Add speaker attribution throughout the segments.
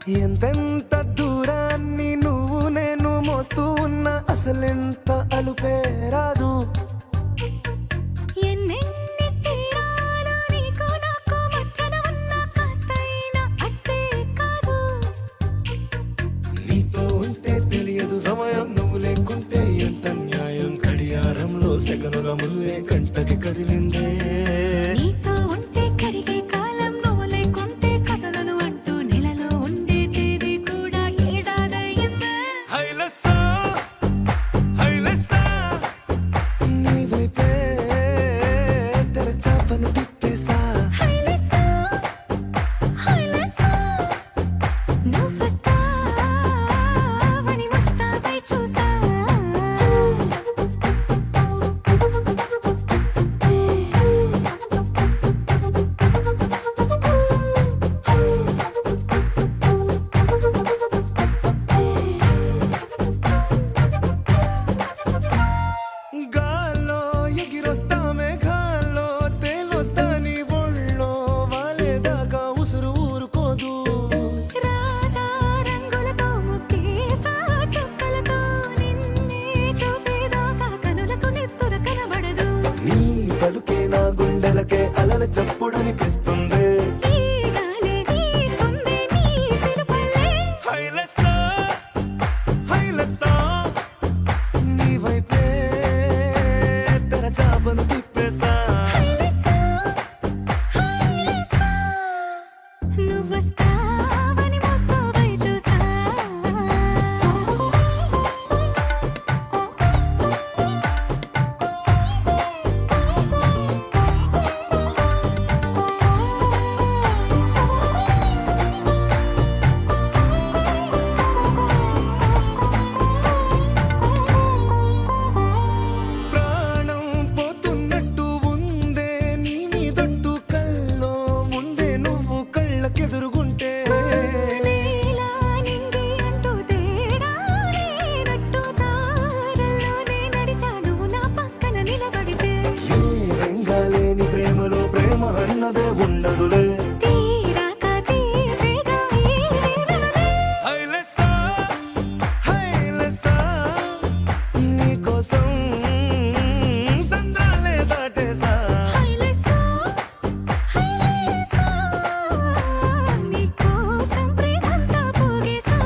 Speaker 1: ఎంతెంత దూరాన్ని నువ్వు నేను మోస్తూ ఉన్నా అసలెంత అలుపే రాదు.
Speaker 2: ఎన్నెన్ని తీరాలు నీకు నాకు మధ్యన ఉన్న కాస్తైనా అట్టే కాదు.
Speaker 1: నీతో ఉంటే తెలియదు సమయం, నువ్వు లేకుంటే ఎంత న్యాయం. గడియారంలో సెకనుల ముల్లే కంటకి కదిలిందే.
Speaker 2: నీతో ఉంటే కరిగే కాలం, నువ్వు లేకుంటే కథలను అంటూ నెలలో ఉండే తేదీ కూడా ఏడాదయ్యిందే.
Speaker 1: హైలెస్సా హైలెస్సా నీ వైపే తెరచాపను తిప్పేసా.
Speaker 2: హైలెస్సా హైలెస్సా నువ్వొస్తావని ముస్తాబై చూసా.
Speaker 1: గాల్లో ఎగిరొస్తా మేఘాల్లో తేలొస్తా నీ ఒళ్ళో వాలేదాకా ఉసురు ఊరుకోదు.
Speaker 2: రాజా రంగులతో ముక్కేసా చుక్కలతో నిన్నే చూసేదాకా కనులకు నెత్తుర కనబడదు.
Speaker 1: నీ పలుకే నా గుండెలకే అలల చప్పుడనిపిస్తుంది.
Speaker 2: ఈ గాలే వీస్తుంది నీ పిలుపులే.
Speaker 1: హైలెస్సా హైలెస్సా నీ వైపే తెరచాపను తిప్పేసా.
Speaker 2: హైలెస్సా హైలెస్సా నువ్వొస్తావని ముస్తాబై చూసా.
Speaker 1: ప్రాణం పోతున్నట్టు ఉందే నీ మీదొట్టు కల్లో ఉండే నువ్వు కళ్ళకెదురుగుంటే.
Speaker 2: నీలా నింగి అంటూ తేడా లేనట్టు తారల్లోనే నడిచా నువ్వు నా పక్కన నిలబడితే.
Speaker 1: ఏ బెంగాలేని ప్రేమలో ప్రేమ అన్నదే ఉండదులే.
Speaker 2: తీరాక తీపేగా ఈ వేదనలే.
Speaker 1: హైలెస్సా హైలెస్సా నీకోసం సంద్రాలే దాటేసా.
Speaker 2: హైలెస్సా హైలెస్సా నీకోసం ప్రేమంతా పోగేసా.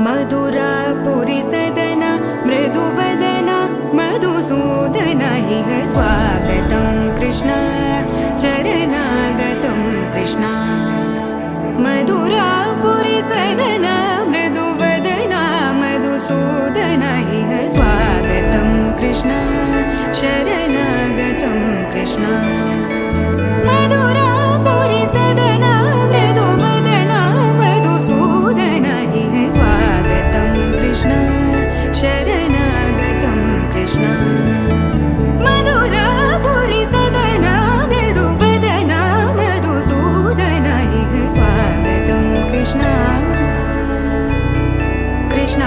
Speaker 2: मधुरापुरि सदन मृदुवदन मधुसूदन इह स्वागतं कृष्ण चरणागतं कृष्ण मधुरापुरि सदन मृदुवदन मधुसूदन इह स्वागतं कृष्ण शरणागतं कृष्ण मधुरापुरि सदन मृदुवदन मधुसूदन इह स्वागतं कृष्ण शरणागतं कृष्ण मधुरापुरि सदन मृदुवदन मधुसूदन इह स्वागतं कृष्ण कृष्ण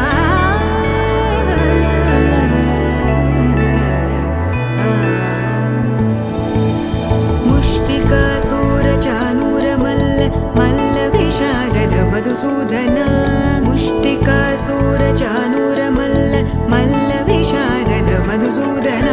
Speaker 2: मुष्टिकासूरचानूरमल्ल मल्लविशारद मधुसूदन मुष्टिकासूरचानूरमल्ल मल्लविशारद मधुसूदन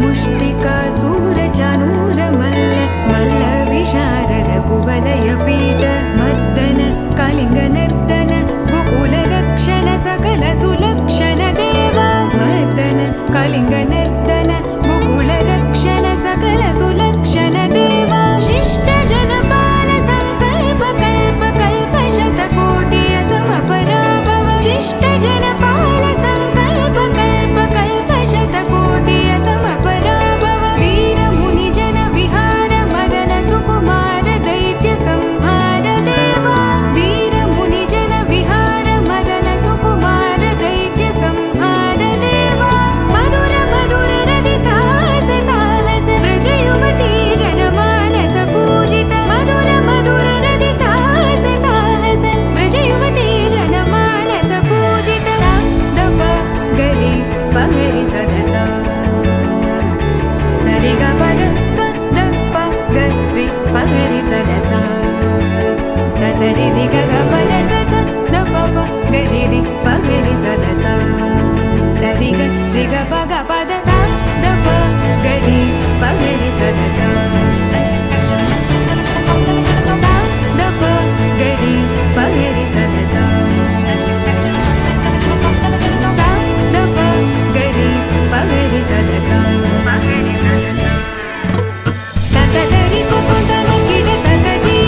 Speaker 2: मुष्टिकासूरचानूरमल्ल मल्लविशारद कुवलयपीठ मर्दन कलिङ्गनर्दन गोकुलरक्षण सकल सुलक्षण देवा मर्दन कलिङ्गनर्दन गोकुलरक्षण सकल सुलक्षण देवा शिष्ट जनपाल संकल्प कल्प कल्प शतकोटि असमपराभव शिष्ट जनपाल संकल्प कल्प कल्प शतकोटि असमपराभव धीर मुनि जन विहार मदन सुकुमार दैत्य संहार देवा धीर मुनि जन विहार मदन सुकुमार दैत्य संहार देवा मधुर मधुर रति साहस साहस व्रज युवती जनमानस पूजित मधुर मधुर रति साहस साहस व्रज युवती जनमानस पूजित सा दप गरि पगरि सदस सरि ग पद स द प गरि पगरि सदस स सरि रि ग ग पद स स द प प गरि रि पगरि सदस सरि ग रि ग प ग पद स द प गरि पगरि सदस स द प गरि पगरि सदस स द प गरि पगरि सदस तकतरि कुकुतन किट तकदी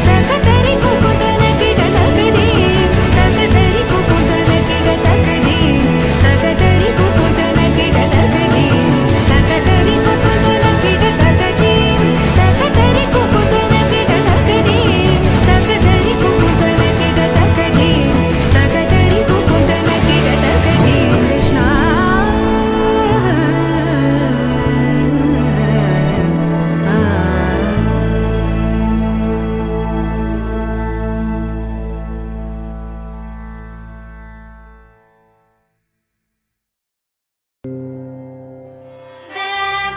Speaker 2: तकतरि कुकुतन किट तकदी तकतरि कुकुतन किट तकदी तकतरि कुकुतन किट तकदी तकतरि कुकुतन किट तकदी तकतरि कुकुतन किट तकदी तकतरि कुकुतन किट तकदी तकतरि कुकुतन किट तकदी कृष्ण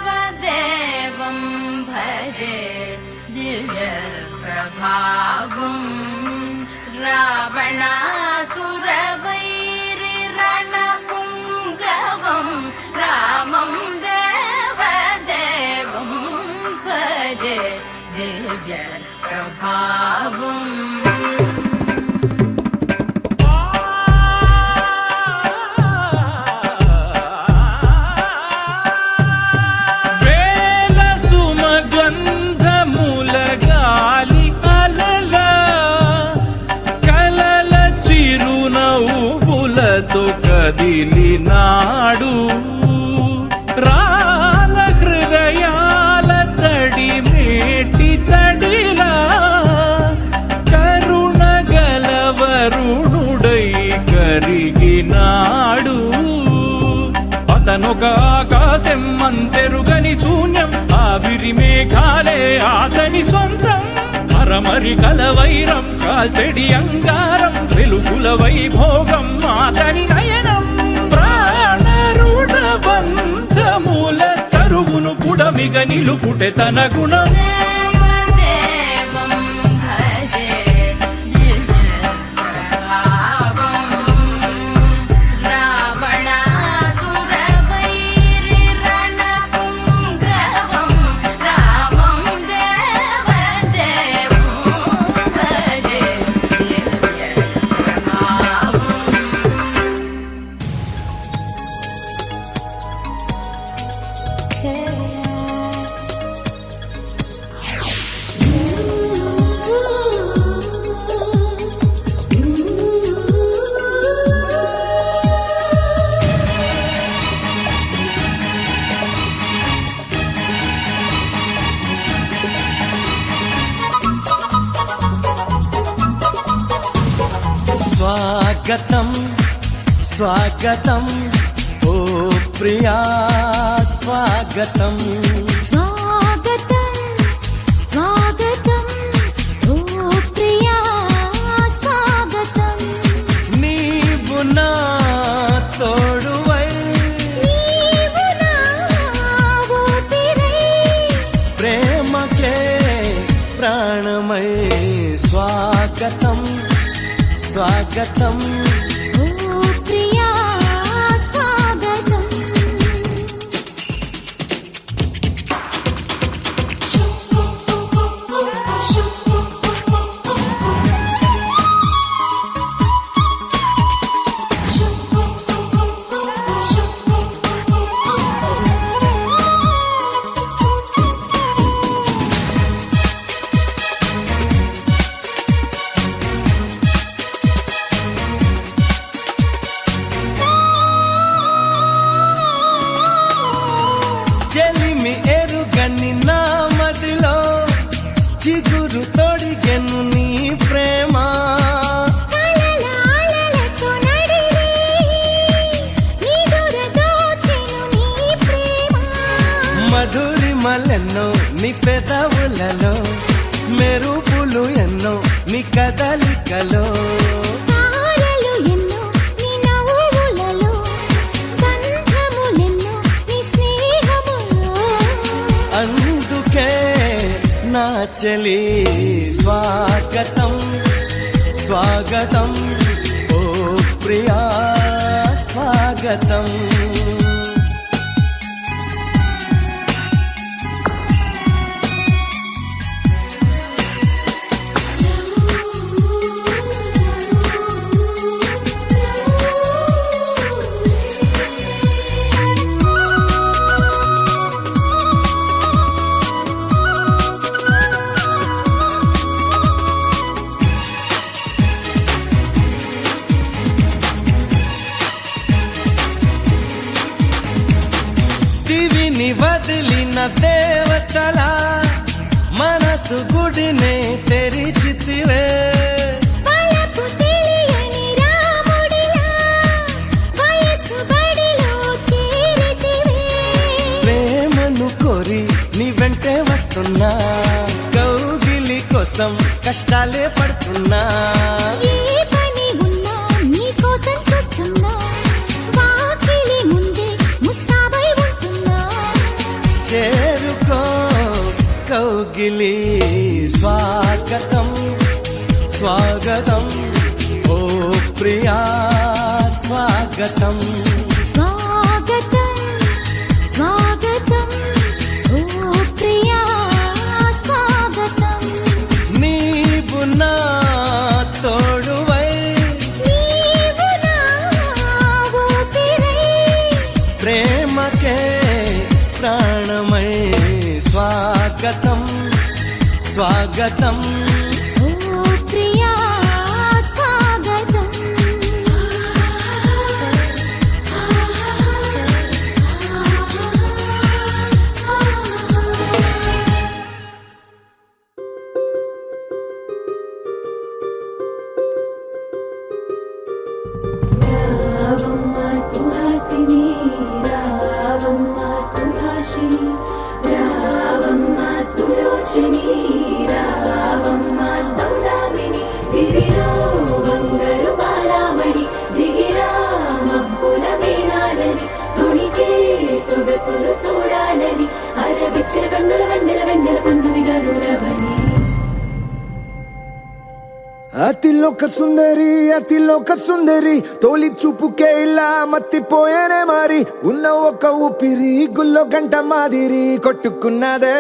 Speaker 2: देवदेवं भजे दिव्यप्रभावं रावणासुरवैरिरणपुङ्गवं रामं देवदेवं भजे दिव्यप्रभावम्
Speaker 3: వేల సుమగంధములగాలి అలల కలల చిరునవ్వులతో కదిలినాడు రాల హృదయాల తడి మేటి తడిలా కరుణ గలవరుణుడై కరిగినాడు అతనొక ఆకాశం అంతెరుగని శూన్యం ఆవిరి మేఘాలే అతని సొంతం మరమరి కలవైరం కాల్చెడి అంగారం వెలుగుల వైభోగం అతని నయనం ప్రాణరుడ బంధముల తరువును పుడమిగ నిలుపుటె తన గుణం
Speaker 2: देवदेवं भजे दिव्यप्रभावं रावणासुरवैरिरणपुङ्गवं रामं देवदेवं भजे दिव्यप्रभावम्
Speaker 4: స్వాగతం స్వాగతం ఓ ప్రియా స్వాగతం
Speaker 2: స్వాగతం స్వాగతం ఓ ప్రియా స్వాగతం
Speaker 4: నీవు నా తోడువై
Speaker 2: నీవు నా ఊపిరై
Speaker 4: ప్రేమకే ప్రాణమై స్వాగతం స్వాగతం
Speaker 2: ఓ ప్రియా స్వాగతం
Speaker 4: చెలిమి ఎరుగని నా మదిలో చిగురు తొడిగెను నీ ప్రేమ
Speaker 2: కలలాలలతో నడిరే నిదుర దోచెను నీ ప్రేమ
Speaker 4: మధురిమలెన్నో నీ పెదవులలో మెరుపులు ఎన్నో నీ కదలికలో
Speaker 2: తారలు ఎన్నో నీ నవ్వులలో గంధములెన్నో నీ స్నేహములో
Speaker 4: అందుకే నా చెలి స్వాగతం స్వాగతం ఓ ప్రియా స్వాగతం దివిని వదిలిన దేవతలా మనసు గుడినే తెరిచితివే
Speaker 2: వలపు తెలియని రాముడిలా వయసు బడిలో చేరితివే
Speaker 4: ప్రేమను కోరి నీ వెంటే వస్తున్నా కౌగిలి కోసం కష్టాలే పడుతున్నా
Speaker 2: ఏ పని ఉన్నా నీ కోసం చూస్తున్నా వాకిలి ముందే ముస్తాబై ఉంటున్నా
Speaker 4: చేరుకో కౌగిలి స్వాగతం స్వాగతం ఓ ప్రియా స్వాగతం
Speaker 2: స్వాగతం స్వాగతం ఓ ప్రియా స్వాగతం
Speaker 4: నీవు నా తోడువై
Speaker 2: నీవు నా ఊపిరై
Speaker 4: ప్రేమకే ప్రాణమై స్వాగతం స్వాగతం
Speaker 2: ఓ ప్రియా స్వాగతం
Speaker 5: రావమ్మ సుహాసిని రావమ్మ సుభాషిణి రావమ్మ సులోచని రావమ్మ సౌదామిని దివిలో బంగారు బాలామణి దిగిరా మబ్బుల వీణాలని తుణికే సొగసులు చూడాలని అరవిచ్చిన కన్నుల వెన్నెల వెన్నెల పున్నమిగా నులవని
Speaker 1: అతిలోక సుందరి తోలి చూపుకే ఇలా మత్తిపోయేనే మారి ఉన్న ఒక ఊపిరి గుల్లో గంట మాదిరి కొట్టుకున్నదే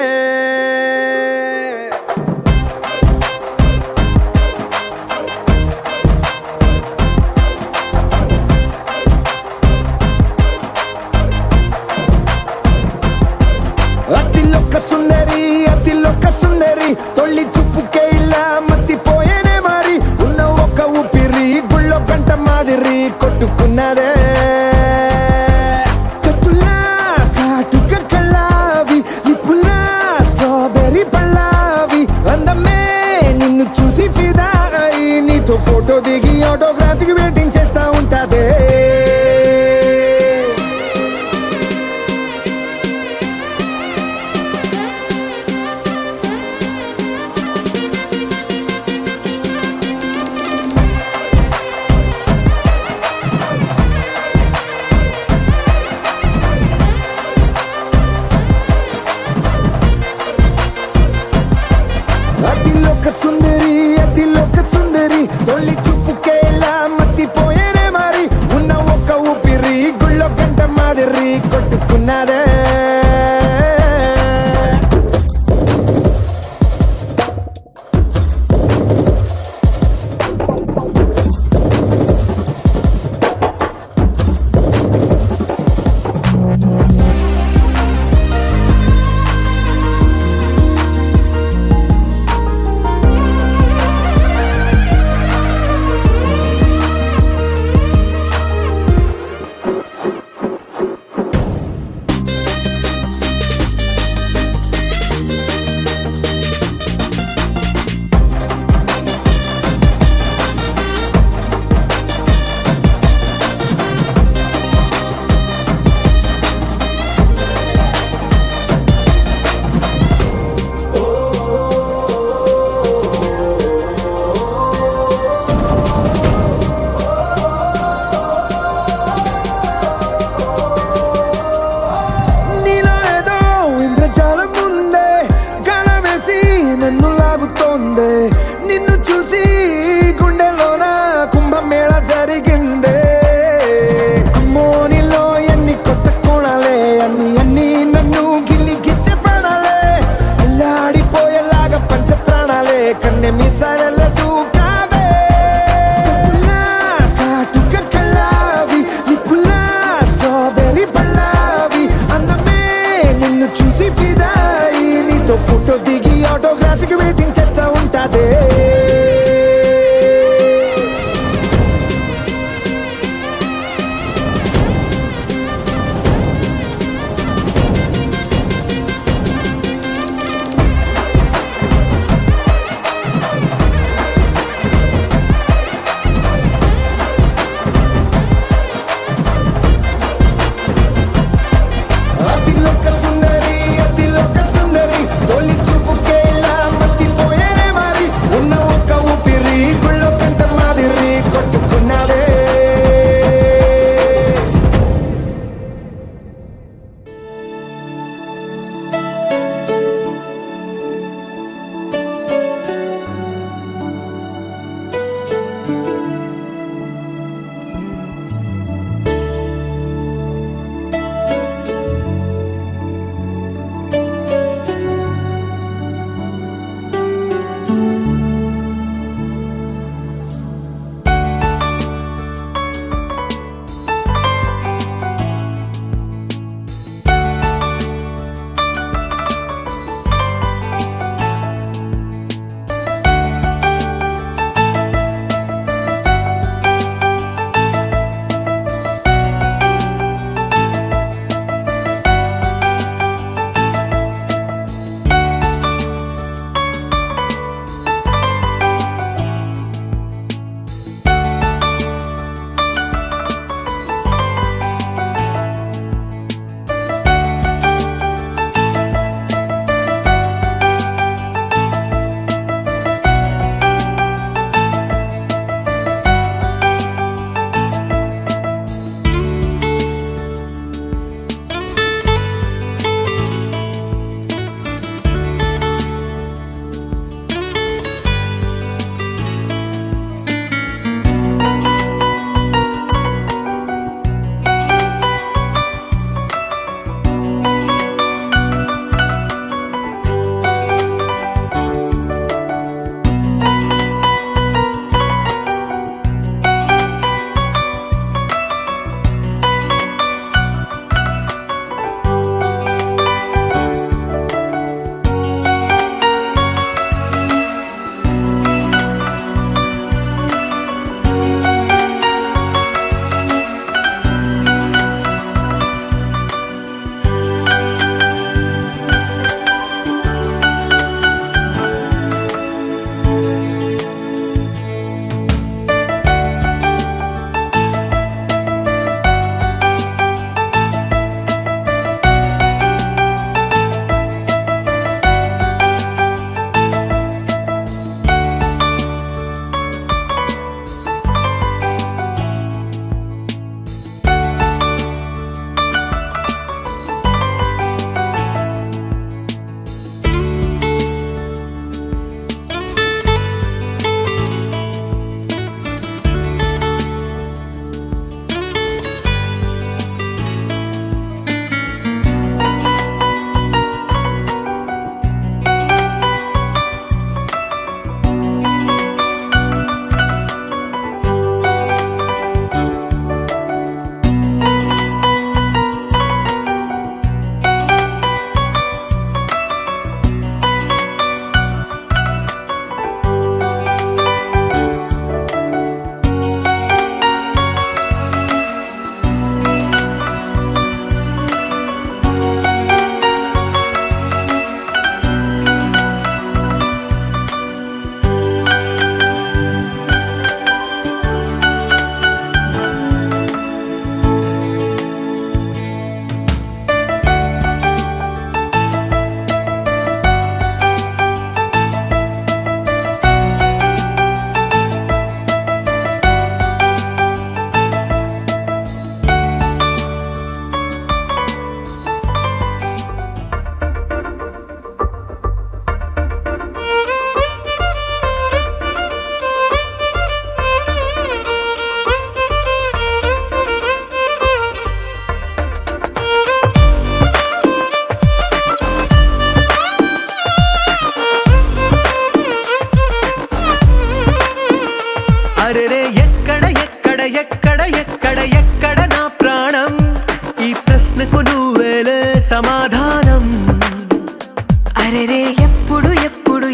Speaker 1: అతిలోక సుందరి తొలి చూపుకే ఇలా మత్తిపోయేనే మారి ఉన్న ఒక ఊపిరి గుళ్ళో గంట మాదిరి కొట్టుకున్నదే కత్తులా కాటుక కళ్ళావి నిప్పులా స్ట్రాబెర్రీ పళ్ళావి అందమే నిన్ను చూసి ఫిదా అయి నీతో ఫోటో దిగి ఆటోగ్రాఫీకి వెయిటింగ్ కన్నె మిసరల దూకావే పుల్లా కాటుక కళ్ళావి నిప్పులా స్ట్రాబెర్రీ పళ్ళావి అందమే నిన్ను చూసి ఫిదాయి నీతో ఫోటో దిగి ఆటోగ్రాఫిక్ వెయిటింగ్ చేస్తా ఉంటాదే అతిలోక సుందరి తొలి చూపుకే ఇలా మత్తిపోయేనే మరి ఉన్న ఒక్క ఊపిరి గుళ్ళో కంట మాదిరి కొట్టుకున్నదే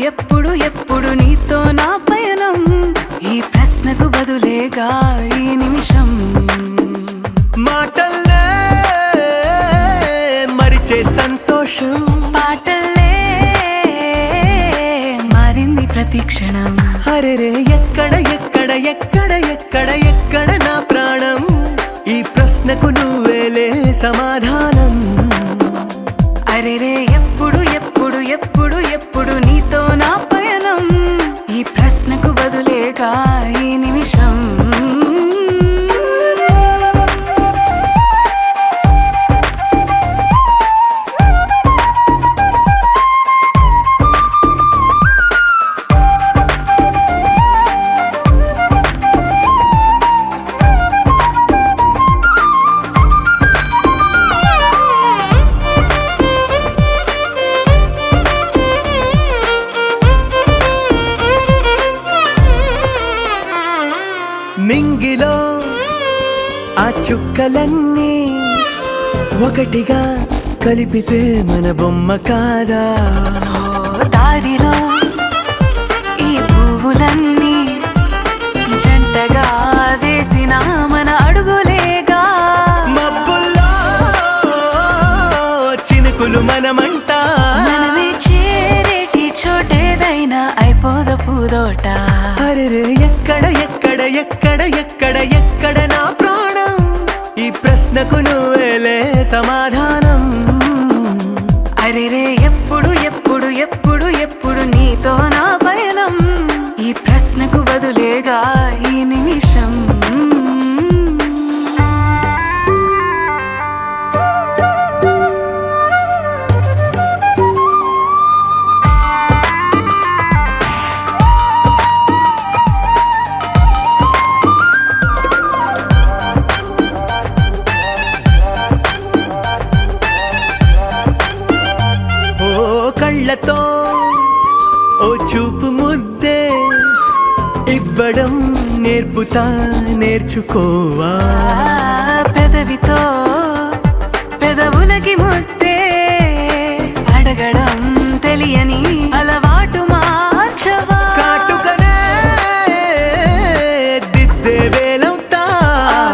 Speaker 2: ఎప్పుడు ఎప్పుడు నీతో నా పయనం ఈ ప్రశ్నకు బదులేగా ఈ నిమిషం
Speaker 4: మాటల్లే మరిచే సంతోషం
Speaker 2: పాటల్లే మారింది ప్రతి క్షణం
Speaker 4: అరెరే ఎక్కడ ఎక్కడ ఎక్కడ ఎక్కడ ఎక్కడ నా ప్రాణం ఈ ప్రశ్నకు నువ్వేలే సమాధానం
Speaker 2: అరెరే ఎప్పుడు ఎప్పుడు ఎప్పుడు ఎప్పుడు నీతో నా పయనం ఈ ప్రశ్నకు బదులేగా ఈ నిమిషం
Speaker 4: మింగిలో ఆ చుక్కలన్నీ ఒకటిగా కలిపితే మన బొమ్మ కాదా
Speaker 2: దారిలో ఈ పువ్వులన్నీ జంటగా వేసిన మన అడుగులేగా
Speaker 4: మబ్బుల్లో చినుకులు మనమంట
Speaker 2: మనమే చేరేటి చోటేదైనా అయిపోద పూదోట
Speaker 4: అరెరే ఎక్కడ ఎక్కడ ఎక్కడ ఎక్కడ ఎక్కడ నా ప్రాణం ఈ ప్రశ్నకు నువ్వేలే సమాధానం
Speaker 2: అరెరే ఎప్పుడు ఎప్పుడు ఎప్పుడు ఎప్పుడు నీతో నా పయనం ఈ ప్రశ్నకు బదులేగా ఈ నిమిషం
Speaker 4: ఓ కళ్ళతో ఓ చూపు ముద్దే ఇవ్వడం నేర్పుతా నేర్చుకోవా
Speaker 2: పెదవితో పెదవులకి ముద్దే అడగడం తెలియని అలవాటు మార్చవా
Speaker 4: కాటుకనే దిద్దే వేలవుతా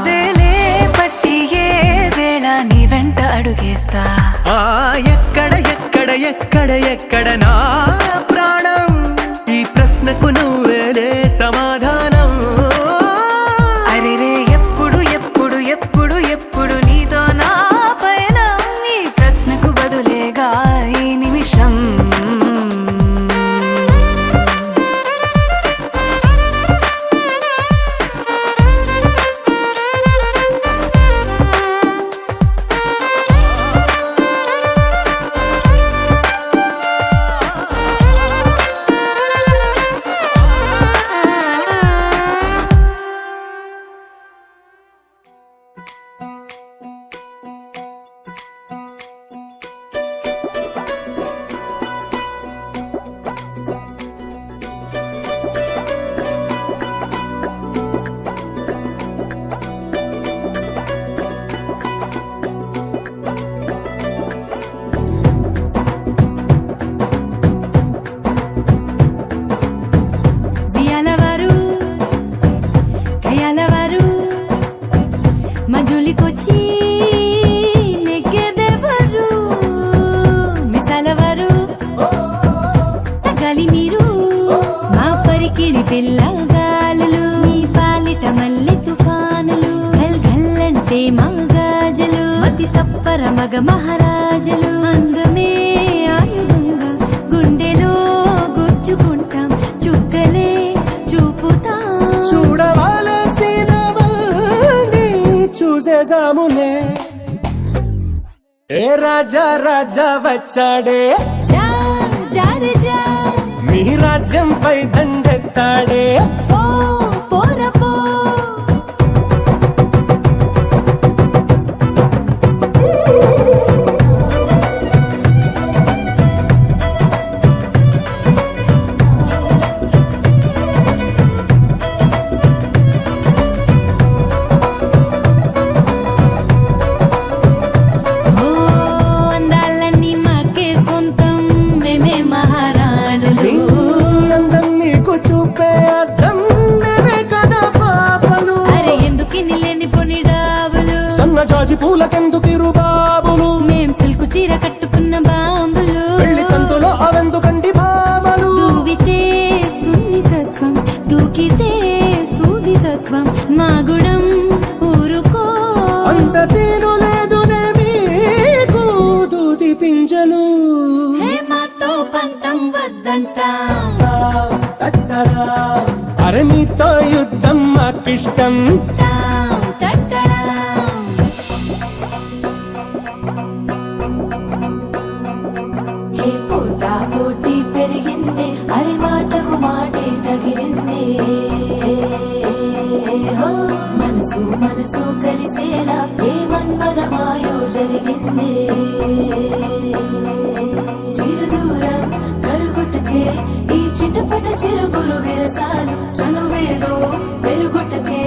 Speaker 2: వేలే పట్టి ఏ వేళ నీ వెంట అడుగేస్తా
Speaker 4: ఆ ఎక్కడ ఎక్కడ ఎక్కడ ఎక్కడ నా ప్రాణం ఈ ప్రశ్నకు నువ్వేలే సమాధానం
Speaker 2: అరెరే ఎప్పుడు ఎప్పుడు ఎప్పుడు ఎప్పుడు నీతో నా పయనం ఈ ప్రశ్నకు బదులేగా ఈ నిమిషం వియాలవారు కయాలవారు మజులికొచ్చి నెగ్గెదెవరు మిసాలవారు తగాలి మీరు మా పరికిడి పిల్లగాలులు మీ పాలిట మల్లె తుఫానులు గల్ గల్లంటే మా గాజలు మతి తప్పర మగ మహారాజులు అందమే ఆయుధంగా గుండెలో గుచ్చుకుంటాం చుక్కలే చూపుతాం
Speaker 4: చూడవలసినవన్నీ చూసేసాములే ఏ రాజా రాజా వచ్చాడే
Speaker 2: జా జారే జా
Speaker 4: మీ రాజ్యంపై దండెత్తాడే
Speaker 2: పో పోరా పో ఓ అందాలన్నీ మాకే సొంతం మేమే మహారాణులు
Speaker 4: అరే నీతో యుద్ధం మాకిష్టం
Speaker 5: ఏ పోటా పోటీ పెరిగింది అరే మాటకు మాటే తగిలింది హో, మనసు మనసు కలిసేలా ఏ మన్మదమాయో జరిగింది చిరుదూరం కరుగుటకే ఈ చిటపట చిరుగురు విరసాలు చనువేదో పెరుగుటకే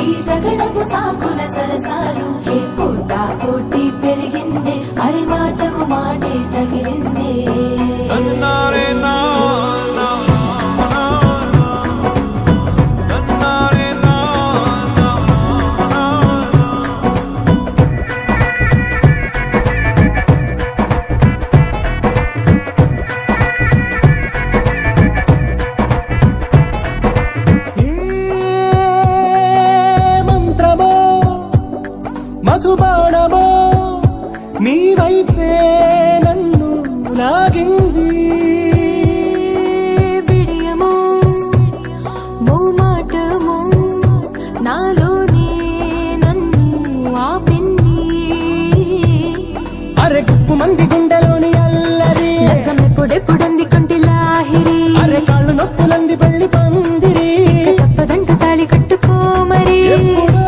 Speaker 5: ఈ జగడపు సాకున సరసాలు ఏ పోటా పోటీ పెరిగింది అరే మాటకు మాటే తగిలింది
Speaker 4: మంత్రమో మధుబాణమో నీ వైపే నన్ను లాగింది
Speaker 5: బిడియమో మోమాటమో నాలోనే నన్ను ఆపింది
Speaker 4: అరే గుప్పు మంది గుండెలోని అల్లరి
Speaker 5: ఎప్పుడెప్పుడంది కంటి లాహిరి
Speaker 4: అరే కాళ్ళు నొప్పులంది పెళ్లి పందిరి
Speaker 5: తప్పదంట తాళి కట్టుకోమరి
Speaker 4: ఎప్పుడో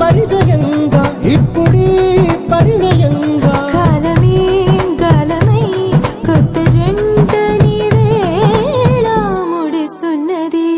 Speaker 4: పరిచయంగా ఇప్పుడీ పరిణయంగా
Speaker 5: కాలమే గాలమై కొత్త జంట నీవేళ ముడిస్తున్నది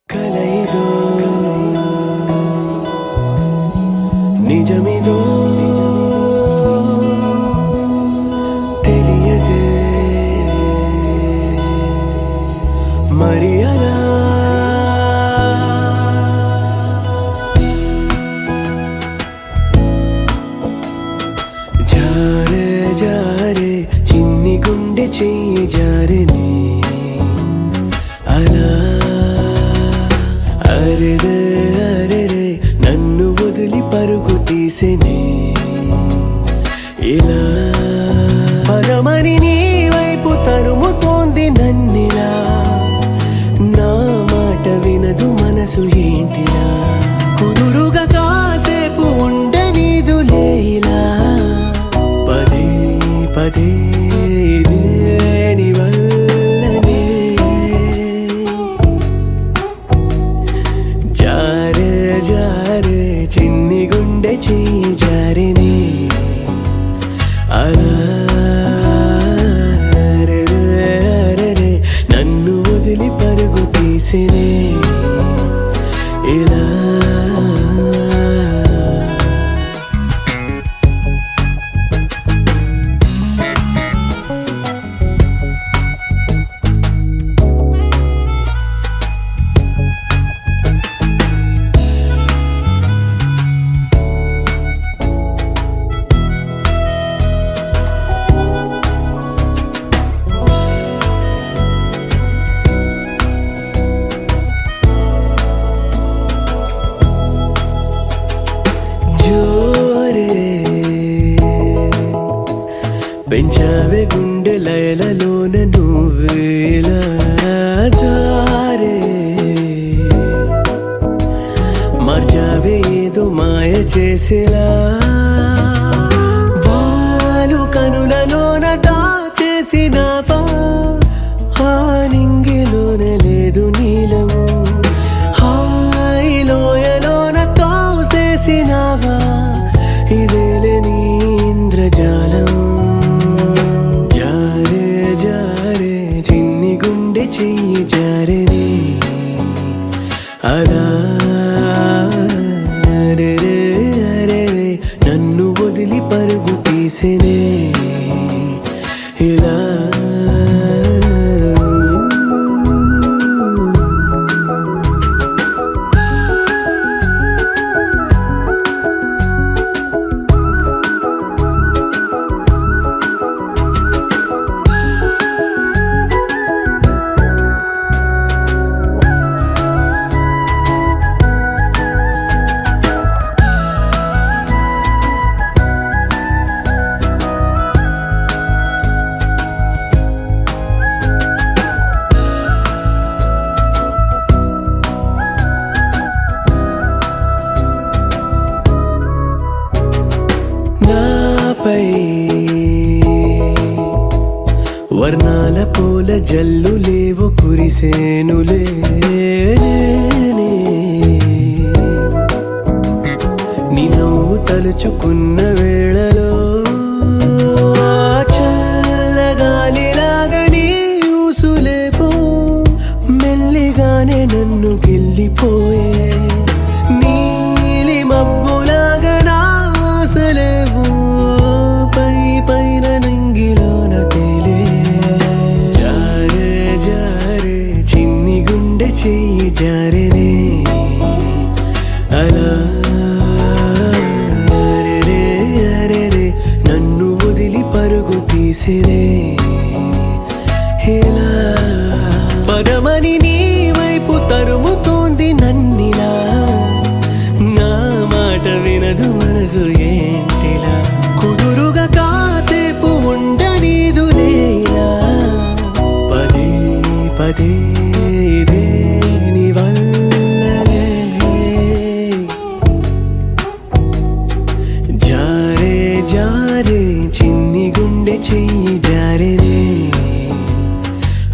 Speaker 4: కలయిదో నిజమిదో తెలియదే మరి అలా జారే జారే చిన్ని గుండె చెయ్యి జారిని అలా అరెరే అరెరే నన్ను వదిలి పరుగు తీసెనే ఇలా పరమని నీ వైపు తరుముతోంది నన్నిలా నా మాట వినదు మనసు ఏంటిలా కుదురుగా కాసేపు ఉండనీదు లేలా పదే పదే నీ వల్లనే జారే జారే చిన్ని గుండె చెయ్యి జారిని అలా అరెరే అరెరే నన్ను వదిలి పరుగు తీసినే ఇలా పెంచావే గుండె లయలలోన నువ్వేలా దారే మార్చావే ఏదో మాయ చేసేలా వాలు కనులలోన దాచేసినావా ఆ నింగిలోన లేదు నీలము హాయిలోయలోన తోసేసినావా ఇదేలే నీ ఇంద్రజాలం జారే జారే చిన్ని గుండె చెయ్యి జారే పై వర్ణాల పూల జల్లు లేవు కురిసేనులే నీ నవ్వు తలుచుకున్న వేళలో చల్లగాలిలాగా నీ ఊసులేపో మెల్లిగానే నన్ను గిల్లిపోయే నీలి మబ్బులాగా నా ఆశలేవు పై పైన నంగిలోన తేలే జారే జారే చిన్ని గుండె చెయ్యి జారేనే అలా అరెరే అరెరే నన్ను వదిలి పరుగు తీసిరే ఇలా పదమని నీ వైపు తరుముతోంది నన్నిలా నా మాట వినదు మనసు ఏంటిలా కుదురుగా కాసేపు ఉండనీదు లేలా పదే పదే ఇదే నీ వల్లనే జారే జారే చిన్ని గుండె చెయ్యి జారేనే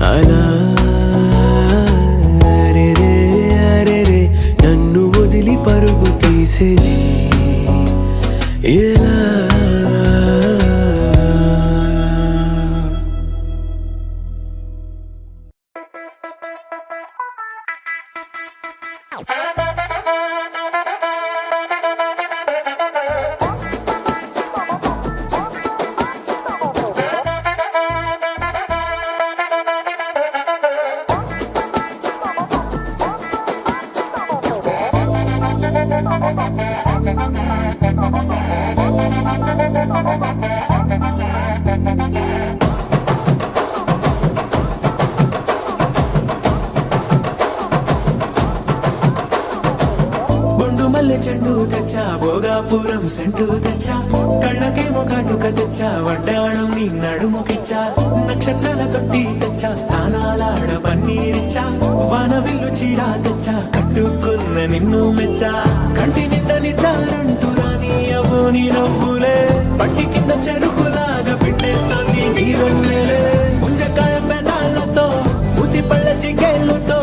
Speaker 4: అలా అరెరే అరెరే నన్ను వదిలి పరుగు తీసేది ఎలా
Speaker 6: బొండు మల్లె చెండు తెచ్చా భోగాపురం సెంటు తెచ్చా కళ్ళకేమో కాటుక తెచ్చా వడ్డాణం నీ నడుముకిచ్చా నక్షత్రాల తొట్టి తెచ్చా తానాలాడ పన్నీరిచ్చా వానవిల్లు చీరా తెచ్చా కట్టుకున్న నిన్ను మెచ్చా కంటి నిండా నిద్దారంటూ రాని అవ్వు నీ నవ్వులే పట్టి కింద చెరుకులాగా పెట్టేస్తాంది నీ వన్నెలే ముంజకాయ పెదాలతో ముతి పళ్ళ చికెళ్ళుతో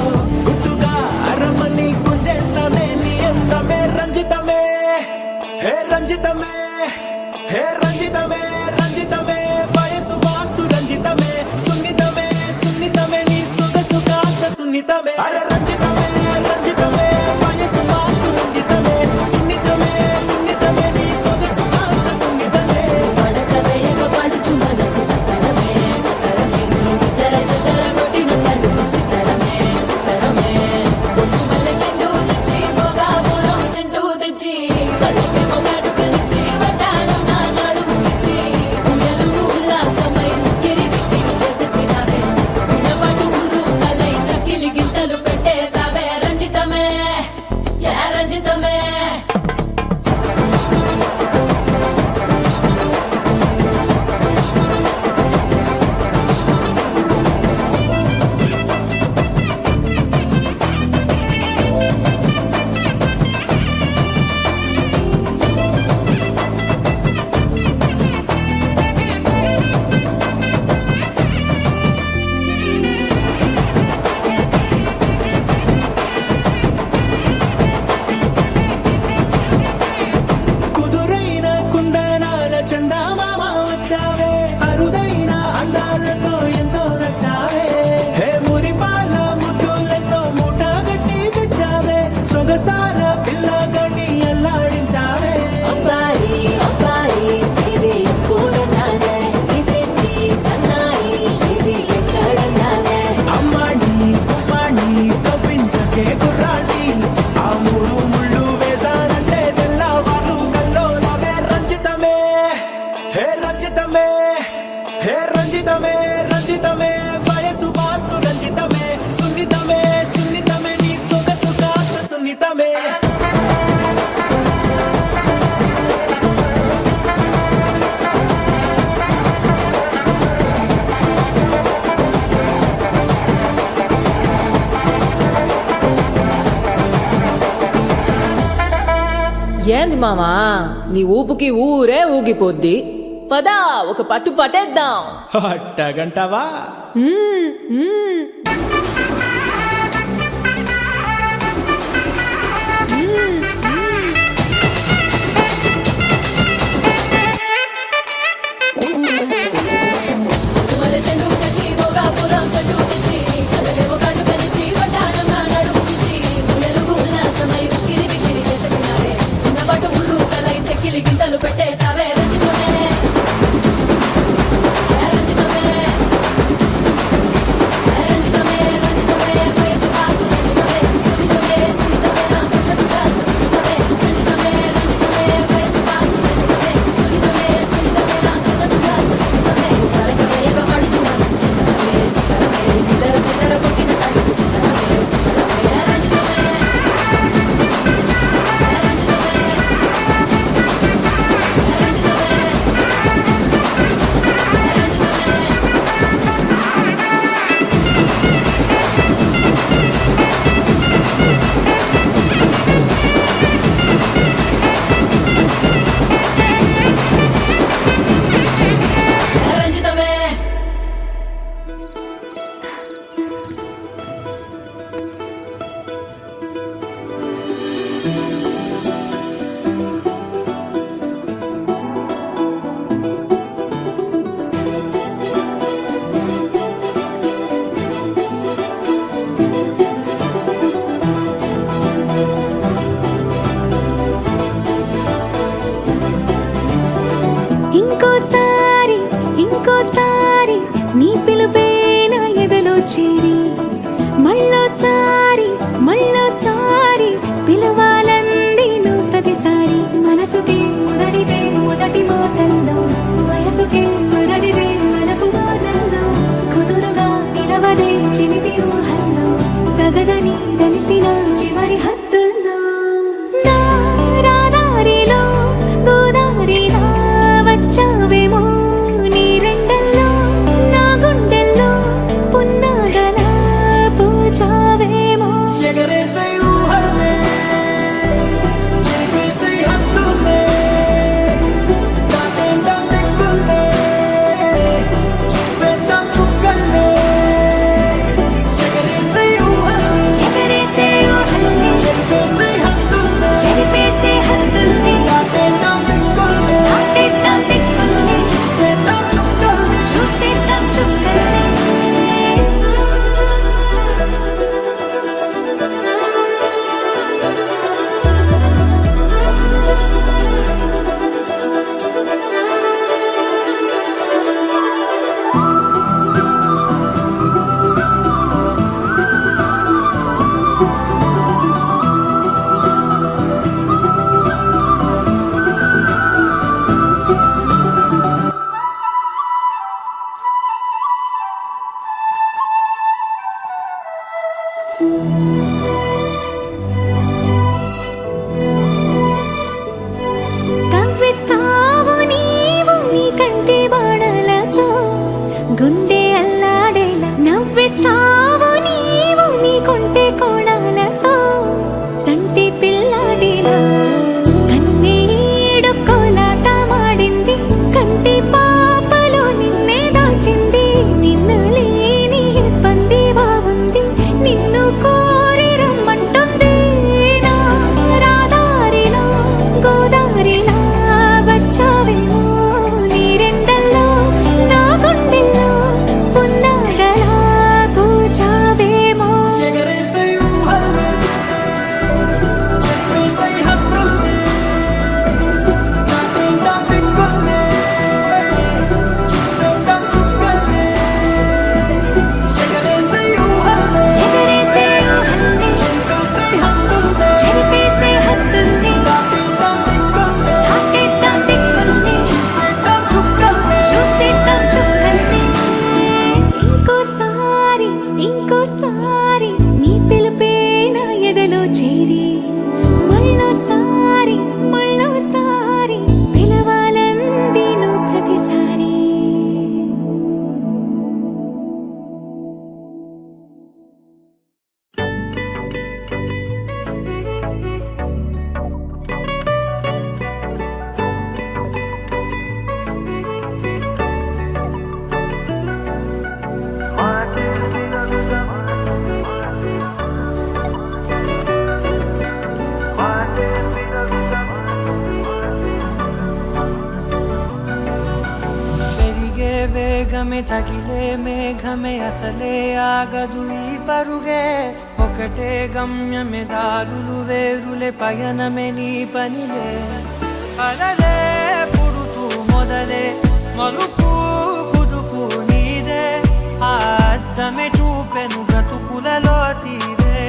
Speaker 6: గుట్టుగా అరమని గుంజేస్తానే నీ అందమే రంజితమే హే రంజితమే హే రంజితమే రంజితమే వయసు వాస్తు రంజితమే సున్నితమే సున్నితమే నీ సొగసు కాస్త సున్నితమే అరే రంజితమే రంజితమే వయసు వాస్తు రంజితమే సున్నితమే సున్నితమే నీ సొగసు కాస్త సున్నితమే
Speaker 7: పడక వేయక పడుచు మనసు సతరమే సతరమే ఇతర చెతర కొట్టిన తలుపు సితరమే సితరమే బొట్టు మల్లె చెండు తెచ్చి భోగాపురం సెంటు తెచ్చి కళ్ళకేమో కాటుకనిచ్చి వడ్డాణం నా నడుముకిచ్చి ఉయ్యాలను ఉల్లాసమై గిరి బిక్కిరి చేసేసినావే ఉన్నపాటు ఉర్రు కలై చక్కిలి గింతలు పెట్టేసావే రంజితమే యా రంజితమే
Speaker 6: కుదురైన కుందనాల చందమామ వచ్చావే అరుదైన అందాలతో ఎంతో నచ్చావే హే మురిపాల ముద్దులతో మూట గట్టి తెచ్చావే సొగసార పిల్లగని అల్లాడించావే
Speaker 7: అబ్బాయి అబ్బాయి ఇది ఎప్పుడన్నాలే ఇదేంటి సన్నాయి ఇది ఎక్కడన్నాలే
Speaker 6: అమ్మాడి కుమ్మాడి కవ్వించకే కుర్రాడి ఆ మూడు ముళ్ళు వేసానంటే తెల్లవారు కల్లో నవే రంజితమే హే రంజితమే హే రంజితమే రంజితమే వయసు వాస్తు రంజితమే సున్నితమే సున్నితమే నీ సొగసు కాస్త సున్నితమే
Speaker 8: ఏంది మామా నీ ఊపుకి ఊరే ఊగిపోద్ది
Speaker 7: పదా ఒక పట్టు పట్టేద్దాం.
Speaker 6: అట్టగంటవా?
Speaker 7: తుమ్మల చెండు తెచ్చి భోగాపురం సట్టు తెచ్చి కళ్ళకేమో కాటు కలిచి వడ్డానం నా నడుము తెచ్చి ముయలుగు ఉల్లాసమై ఉక్కిరి బిక్కిరి చేసేసినావే ఉన్న పాటు ఉర్రు తలై చెక్కిలి గింతలు పెట్టేసావే. రంజితమే రంజితమే రంజితమే రంజితమే వయసు వాసు రంజితమే సునితమే సునితమే నా సుఖ సుఖాస్త సునితమే రంజితమే రంజితమే వయసు వాసు రంజితమే సునితమే సునితమే నా సుఖ సుఖాస్త సునితమే తడకవేగ పడుచు మనసు సుందరమే సుందరమే నిదర చిదర కొట్టిన తలుపు సుందరమే సుందరమే రంజితమే రంజితమే రంజితమే
Speaker 5: ఇంకోసారి ఇంకోసారి నీ పిలుపే నా ఎదలో చేరి మళ్ళోసారి మళ్ళోసారి పిలవాలంది నువ్వు ప్రతిసారి. మనసుకి మొదటిదే మొదటి మాటల్లో వయసుకి మొదటిదే వలపు వాదల్లో కుదురుగా నిలవదే చిలిపి ఊహల్లో తగదని తెలిసిన చివరి హద్దుల్లో నా రాదారిలో గోదారిలా వచ్చావేమో నీ రెండల్లో నా గుండెల్లో పున్నాగలా పూచావేమో.
Speaker 6: ఎగరేసే ఊహల్లే చేసే హద్దుల్లే దాటేద్దాం దిక్కుల్లే చూసేద్దాం చుక్కల్లే. ఎగరేసే ఊహల్లే
Speaker 5: ఎగరేసే ఊహల్లే
Speaker 6: చేసే హద్దుల్లే
Speaker 5: చెరిపేసే హద్దుల్ని
Speaker 6: దాటేద్దాం దిక్కుల్లే
Speaker 5: దాటేద్దాం దిక్కుల్ని
Speaker 6: చూసేద్దాం చుక్కల్లే.
Speaker 5: చూసేద్దాం చుక్కల్ని. కవ్విస్తావు నీవు నీ కంటి బాణలతో గుండె అల్లాడేలా నవ్విస్తావు నీవు నీ కొంటె కోణాలతో చంటి పిల్లాడిలా కన్నీడు కోలాట మాడింది కంటి పాపలో నిన్నే దాచింది. నిన్ను లేని ఇబ్బంది బాగుంది నిన్ను కోరి రమ్మంటుంది. నా రాదారిలో గోదారిలా వచ్చావేమో నీ రెండల్లో నా గుండెల్లో పున్నాగలా పూచావేమో.
Speaker 6: ఎగరేసే ఊహల్లే చేసే హద్దుల్లే దాటేద్దాం దిక్కుల్లే చూసేద్దాం చుక్కల్లే. ఎగరేసే ఊహల్లే
Speaker 5: ఎగరేసే ఊహల్లే
Speaker 6: చేసే హద్దుల్లే
Speaker 5: చెరిపేసే హద్దుల్ని
Speaker 6: దాటేద్దాం దిక్కుల్లే వేగమే తగిలే మేఘమే అసలే ఆగదు ఈ పరుగే ఒకటే గమ్యమే దారులు వేరులే పయనమే నీ పనిలే అలలే పుడుతూ మొదలే మలుపు కుదుపు నీదే ఆ అద్దమే చూపెను బ్రతుకులలో తీరే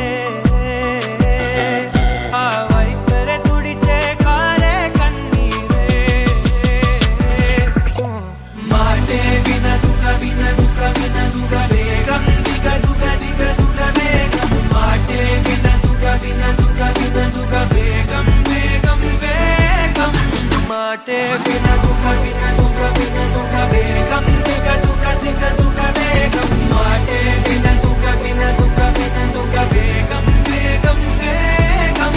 Speaker 6: ఆ వైపరే తుడిచే కారే కన్నీరే మాటే వినదుగ వినదుగ వినదుగ వేగం దిగదుగ దిగదుగ వేగం మాటే వినదుగ వినదుగ వినదుగ వేగం వేగం వేగం మాటే వినదుగ వినదుగ వినదుగ వేగం దిగదుగ దిగదుగ వేగం మాటే వినదుగ వినదుగ వినదుగ వేగం వేగం వేగం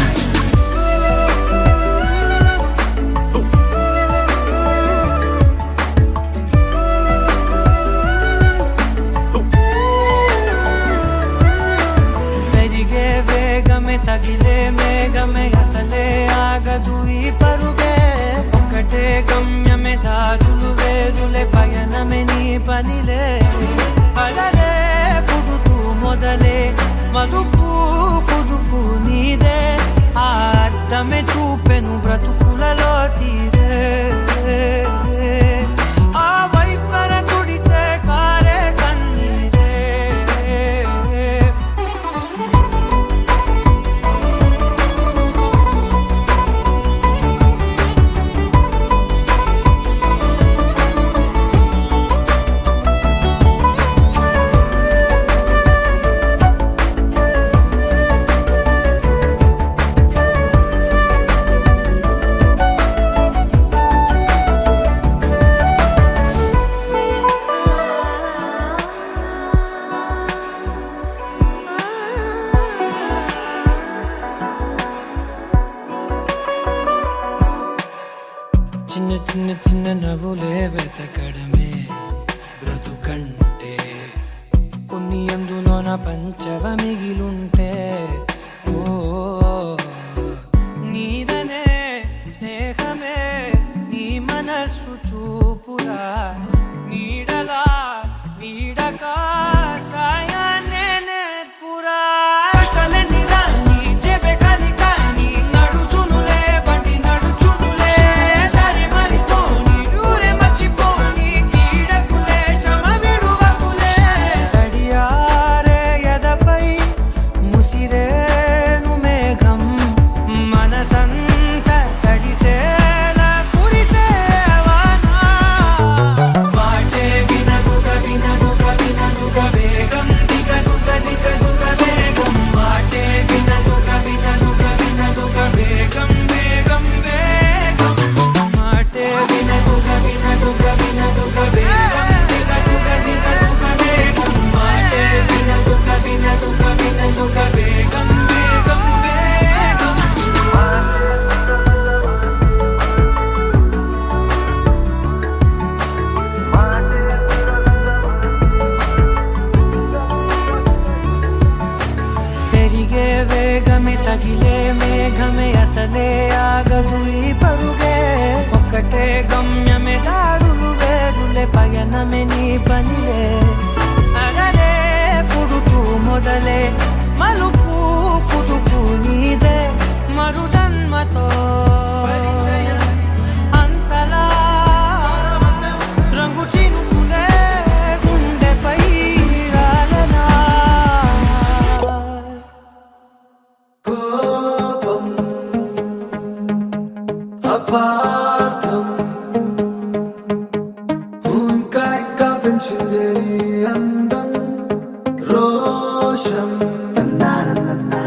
Speaker 6: పెరిగే వేగమే తగిలే మేఘమే అసలే ఆగదు ఈ పరుగే ఒకటే గమ్యమే దారులు వేరులే పయనమే నీ పనిలే అలలే పుడుతూ మొదలే మలుపు కుదుపు నీదే ఆ అద్దమే చూపెను బ్రతుకులలో తీరే ఆ వైపర తుడిచే కారే కన్నీరే చిన్న చిన్న చిన్న నవ్వులే వెతకడమే బ్రతుకంటే కొన్ని అందులోన పంచవ మిగిలుంటే ఓ నీదనే స్నేహమే నీ మనస్సు చూపురా నీడలా వీడక సాయాన్నే నేర్పురా కలని రాని చెబె కలి కాని నడుచునులే బండి నడుచునులే దారి మరిపోని ఊరే మర్చిపోని కీడకులే శ్రమ విడువకులే తడియారే ఎదపై ముసిరేను మేఘం మనసంత తడిసేలా కురిసేవానా మాటే వినదుగ వినదుగ వినదుగ వేగం దిగదుగ దిగదుగ వేగం మాటే వినదుగ వినదుగ వినదుగ వేగం వేగం వేగం మాటే వినదుగ వినదుగ వినదుగ వేగం దిగదుగ దిగదుగ వేగం మాటే వినదుగ వినదుగ వినదుగ వేగం వేగం వేగం పెరిగే వేగమే తగిలే మేఘమే అసలే ఆగదు ఈ పరుగే ఒక్కటే గమ్యమే దారులు వేరులే పయనమే నీ పనిలే అరరే పుడుతూ మొదలే మలుపు కుదుపు నీదే మరు జన్మతో అంతలా రంగు చినుకులే గుండెపై రాలనా
Speaker 1: కోపం అపార్థం ఇంకా ఇంకా పెంచిందే నీ అందం రోషం నన్నా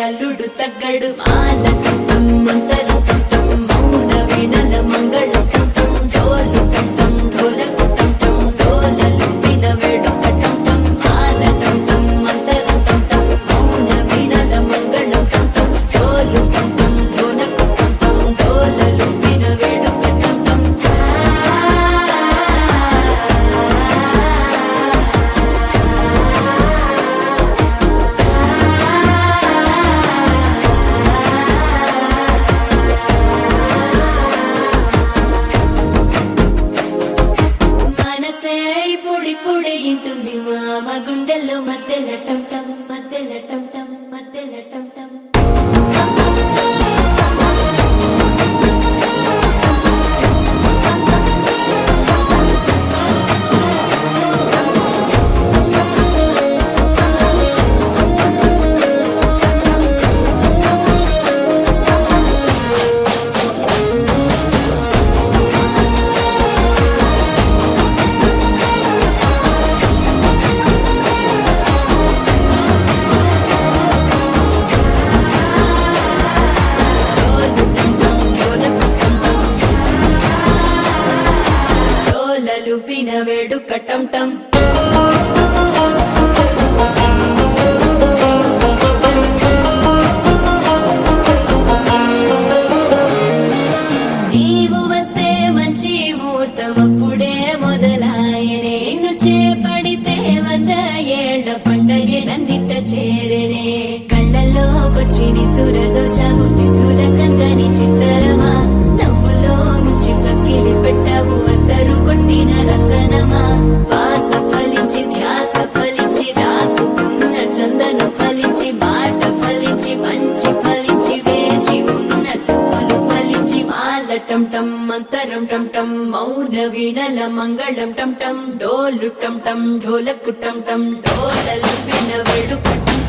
Speaker 7: అల్లుడు తగ్గడు మాల టం మంతరం టం మౌన వీణల మంగళం టం డోలు టం ఢోలకు టం డోలలు విన వేడుక టం మాల టం మంతరం టం మౌన వీణల మంగళం టం డోలు టం ఢోలకు టం డోలలు విన వేడుక టం మనసే పొడి పొడి ఇంటుంది మామ గుండెల్లో మధ్యల టం టం మధ్యల టం టం మధ్యల టం టం డోలలు పిన వేడుక టం టం నీవు వస్తే మంచి ముహూర్తం అప్పుడే మొదలాయనే నిన్ను చేపడితే 100 ఏళ్ల పండగే నన్నిట్ట చేరనే కళ్ళల్లోకొచ్చి నిద్దురదోచావు సిద్ధుల కందని చిత్తరమా నవ్వులో ముంచి చక్కిలి పెట్టావు అద్దరు కొట్టిన రతనమా శ్వాస ఫలించి ధ్యాస ఫలించి రాసుకున్న చందన ఫలించి మాట ఫలించి మంచి ఫలించి వేచి ఉన్న చూపులు ఫలించి మాల టం టం మంతరం టం టం మౌన వీణల మంగళం టం టం డోలు టం టం ఢోలకు టం టం డోలలు విన వేడుక టం